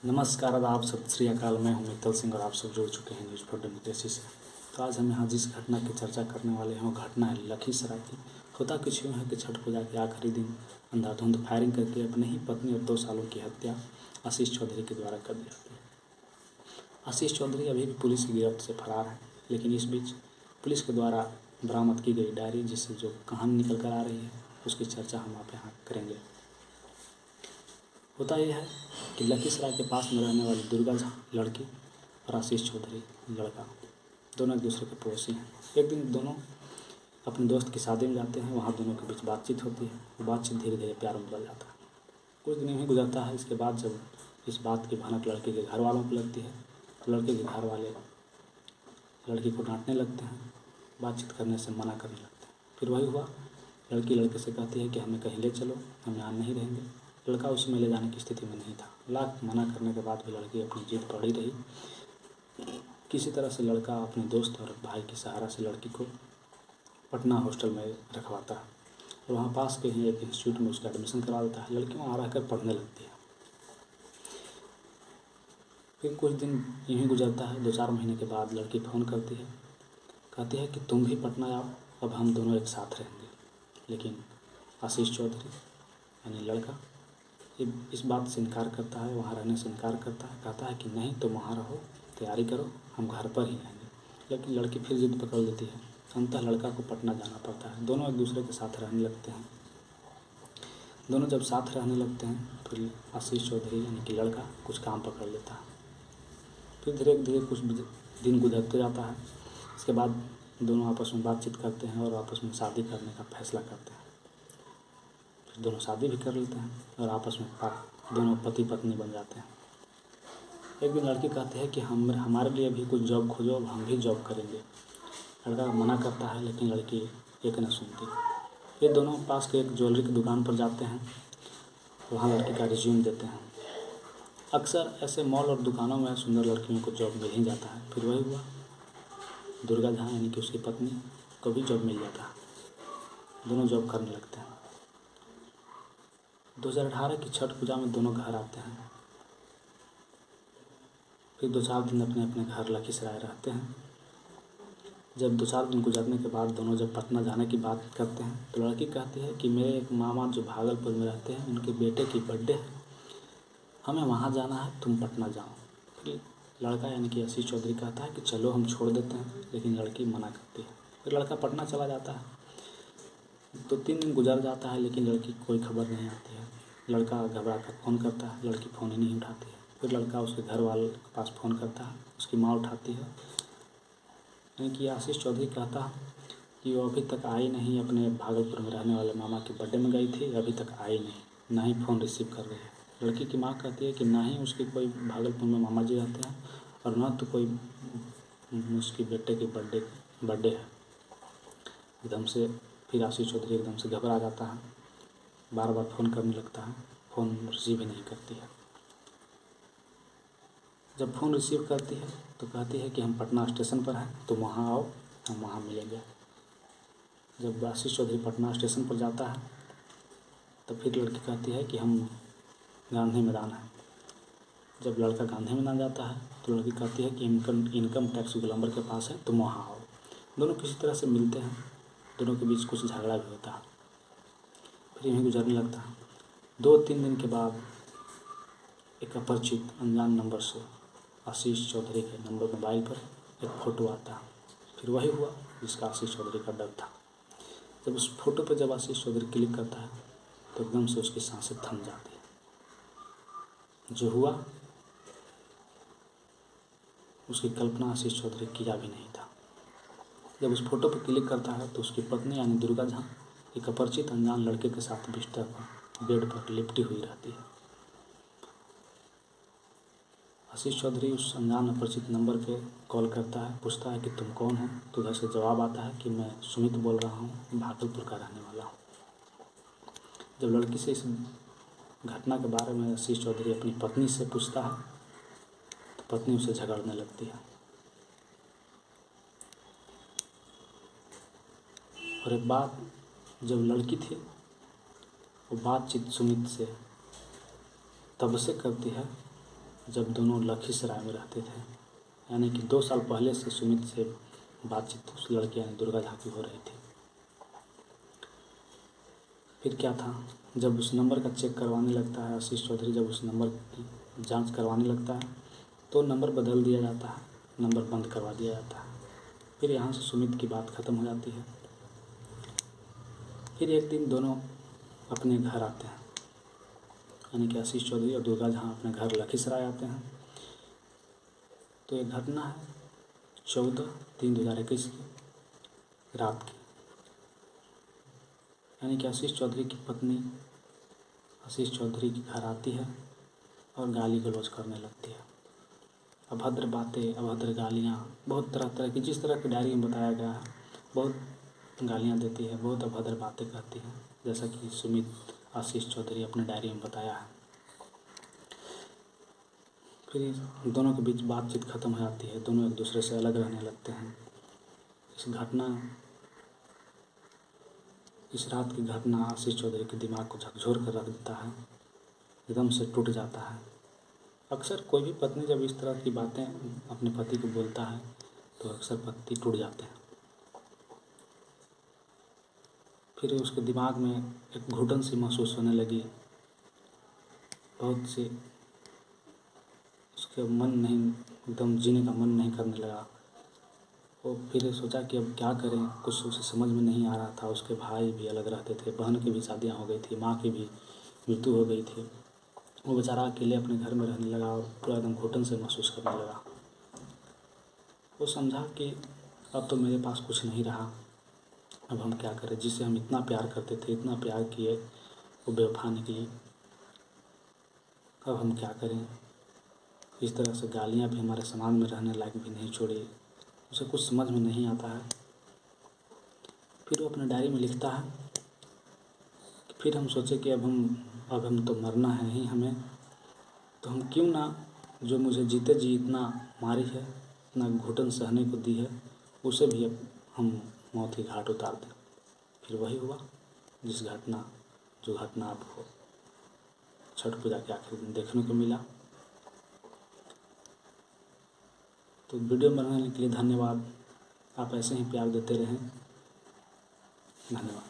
नमस्कार, आदाब, सत श्री अकाल। मैं हूं मित्तल सिंह और आप सब जुड़ चुके हैं न्यूज़ फॉर डेमोक्रेसी से। तो आज हम यहाँ जिस घटना की चर्चा करने वाले हैं वो घटना है लखीसराय की। होता कुछ यूँ है कि छठ पूजा के आखिरी दिन अंधाधुंध फायरिंग करके अपनी ही पत्नी और 2 सालों की हत्या आशीष चौधरी के द्वारा कर दी जाती है। आशीष चौधरी अभी भी पुलिस की गिरफ्त से फरार है, लेकिन इस बीच पुलिस के द्वारा बरामद की गई डायरी जिससे जो कहानी निकल कर आ रही है उसकी चर्चा हम आप यहाँ करेंगे। होता यह है कि लखीसराय के पास में रहने वाली दुर्गा झा लड़की और आशीष चौधरी लड़का दोनों एक दूसरे के पड़ोसी हैं। एक दिन दोनों अपने दोस्त की शादी में जाते हैं। वहाँ दोनों के बीच बातचीत होती है। वो बातचीत धीरे धीरे प्यार में बदल जाता है। कुछ दिन यूँ ही गुजरता है। इसके बाद जब इस बात की भनक लड़के के घर वालों को लगती है तो लड़के के घर वाले लड़की को डांटने लगते हैं, बातचीत करने से मना करने लगते हैं। फिर वही हुआ, लड़की लड़के से कहती है कि हमें कहीं ले चलो, हम यहाँ नहीं रहेंगे। लड़का उस समय ले जाने की स्थिति में नहीं था। लाख मना करने के बाद भी लड़की अपनी जिद पर अड़ी रही। किसी तरह से लड़का अपने दोस्त और भाई के सहारा से लड़की को पटना हॉस्टल में रखवाता है और वहाँ पास के ही एक इंस्टीट्यूट में उसका एडमिशन करवा देता है। लड़की वहाँ रहकर पढ़ने लगती है। फिर कुछ दिन यूँ ही गुजरता है। 2-4 महीने के बाद लड़की फ़ोन करती है, कहती है कि तुम भी पटना आओ, अब हम दोनों एक साथ रहेंगे। लेकिन आशीष चौधरी यानी लड़का इस बात से इनकार करता है, वहाँ रहने से इनकार करता है। कहता है कि नहीं, तुम वहाँ रहो, तैयारी करो, हम घर पर ही रहेंगे। लेकिन लड़की फिर जिद पकड़ लेती है। अंततः लड़का को पटना जाना पड़ता है। दोनों एक दूसरे के साथ रहने लगते हैं। दोनों जब साथ रहने लगते हैं फिर आशीष चौधरी यानी कि लड़का कुछ काम पकड़ लेता है। फिर धीरे धीरे कुछ दिन गुजरते जाता है। इसके बाद दोनों आपस में बातचीत करते हैं और आपस में शादी करने का फैसला करते हैं। फिर दोनों शादी भी कर लेते हैं और आपस में दोनों पति पत्नी बन जाते हैं। एक दिन लड़की कहती है कि हमारे लिए भी कुछ जॉब खोजो, अब हम भी जॉब करेंगे। लड़का मना करता है, लेकिन लड़की एक न सुनती। फिर दोनों पास के एक ज्वेलरी की दुकान पर जाते हैं, वहाँ लड़की का रिज्यूम देते हैं। अक्सर ऐसे मॉल और दुकानों में सुंदर लड़कियों को जॉब मिल ही जाता है। फिर वही हुआ, दुर्गा झा यानी कि उसकी पत्नी को भी जॉब मिल जाता है। दोनों जॉब करने लगते हैं। 2018 की छठ पूजा में दोनों घर आते हैं। फिर 2-4 दिन अपने अपने घर लखीसराय रहते हैं। जब 2-4 दिन गुजरने के बाद दोनों जब पटना जाने की बात करते हैं तो लड़की कहती है कि मेरे एक मामा जो भागलपुर में रहते हैं, उनके बेटे की बर्थडे है, हमें वहाँ जाना है, तुम पटना जाओ। फिर लड़का यानी कि आशीष चौधरी कहता है कि चलो हम छोड़ देते हैं, लेकिन लड़की मना करती है। फिर लड़का पटना चला जाता है। 2-3 दिन गुजर जाता है, लेकिन लड़की की कोई खबर नहीं आती है। लड़का घबरा कर फ़ोन करता है, लड़की फ़ोन ही नहीं उठाती है। फिर लड़का उसके घर वालों के पास फ़ोन करता है, उसकी माँ उठाती है। यानी कि आशीष चौधरी कहता है कि वो अभी तक आई नहीं, अपने भागलपुर में रहने वाले मामा के बर्थडे में गई थी, अभी तक आई नहीं, ना ही फ़ोन रिसीव कर रही है। लड़की की माँ कहती है कि ना ही उसके कोई भागलपुर में मामा जी रहते हैं और ना तो कोई उसके बेटे की बर्थडे है। एकदम से फिर आशीष चौधरी एकदम से घबरा जाता है, बार बार फ़ोन करने लगता है, फ़ोन रिसीव ही नहीं करती है। जब फ़ोन रिसीव करती है तो कहती है कि हम पटना स्टेशन पर हैं, तुम वहाँ आओ, हम वहाँ मिलेंगे। जब आशीष चौधरी पटना स्टेशन पर जाता है तब फिर लड़की कहती है कि हम गांधी मैदान हैं। जब लड़का गांधी मैदान जाता है तो लड़की कहती है कि इनकम टैक्स गोलंबर के पास है, तुम वहाँ आओ। दोनों किसी तरह से मिलते हैं। दोनों के बीच कुछ झगड़ा भी होता है। फिर यूँ गुजरने लगता है। 2-3 दिन के बाद एक अपरिचित अनजान नंबर से आशीष चौधरी के नंबर मोबाइल पर एक फ़ोटो आता है। फिर वही हुआ जिसका आशीष चौधरी का डर था। जब उस फोटो पर जब आशीष चौधरी क्लिक करता है तो एकदम से उसकी सांसें थम जाती है। जो हुआ उसकी कल्पना आशीष चौधरी किया भी नहीं था। जब उस फोटो पर क्लिक करता है तो उसकी पत्नी यानी दुर्गा झा एक अपरिचित अनजान लड़के के साथ बिस्तर पर बेड पर लिपटी हुई रहती है। आशीष चौधरी उस अनजान अपरिचित नंबर पे कॉल करता है, पूछता है कि तुम कौन हो। तो उधर से जवाब आता है कि मैं सुमित बोल रहा हूँ, भागलपुर का रहने वाला हूँ। जब लड़की से इस घटना के बारे में आशीष चौधरी अपनी पत्नी से पूछता है तो पत्नी उसे झगड़ने लगती है। और एक बात, जब लड़की थी वो बातचीत सुमित से तब से करती है जब दोनों लखीसराय में रहते थे, यानी कि 2 साल पहले से सुमित से बातचीत उस लड़की यानी दुर्गा झा की हो रही थी। फिर क्या था, जब उस नंबर का चेक करवाने लगता है आशीष चौधरी, जब उस नंबर की जांच करवाने लगता है तो नंबर बदल दिया जाता है, नंबर बंद करवा दिया जाता है। फिर यहाँ से सुमित की बात ख़त्म हो जाती है। फिर एक दिन दोनों अपने घर आते हैं, यानी कि आशीष चौधरी और दुर्गा झा अपने घर लखीसराय आते हैं। तो ये घटना है 14/3/2021 की रात की, यानी कि आशीष चौधरी की पत्नी आशीष चौधरी के घर आती है और गाली गलौज करने लगती है, अभद्र बातें, अभद्र गालियाँ, बहुत तरह तरह की, जिस तरह की डायरी में बताया गया है, बहुत गालियाँ देती है, बहुत अभद्र बातें कहती हैं, जैसा कि सुमित आशीष चौधरी अपने डायरी में बताया है। फिर दोनों के बीच बातचीत ख़त्म हो जाती है, दोनों एक दूसरे से अलग रहने लगते हैं। इस रात की घटना आशीष चौधरी के दिमाग को झकझोर कर रख देता है, एकदम से टूट जाता है। अक्सर कोई भी पत्नी जब इस तरह की बातें अपने पति को बोलता है तो अक्सर पति टूट जाते हैं। फिर उसके दिमाग में एक घुटन सी महसूस होने लगी, बहुत सी उसके मन नहीं, एकदम जीने का मन नहीं करने लगा। वो फिर सोचा कि अब क्या करें, कुछ उसे समझ में नहीं आ रहा था। उसके भाई भी अलग रहते थे, बहन की भी शादियाँ हो गई थी, माँ की भी मृत्यु हो गई थी। वो बेचारा अकेले अपने घर में रहने लगा और पूरा एकदम घुटन से महसूस करने लगा। वो समझा कि अब तो मेरे पास कुछ नहीं रहा, अब हम क्या करें, जिसे हम इतना प्यार करते थे, इतना प्यार किए, वो बेवफा निकली, अब हम क्या करें। इस तरह से गालियाँ भी हमारे समाज में रहने लायक भी नहीं छोड़ी, उसे कुछ समझ में नहीं आता है। फिर वो अपने डायरी में लिखता है कि फिर हम सोचे कि अब हम तो मरना है ही हमें, तो हम क्यों ना जो मुझे जीते जी इतना मारी है, इतना घुटन सहने को दी है, उसे भी अब हम मौत के घाट उतार दें। फिर वही हुआ जो घटना आपको छठ पूजा के आखिर दिन देखने को मिला। तो वीडियो बनाने के लिए धन्यवाद। आप ऐसे ही प्यार देते रहें। धन्यवाद।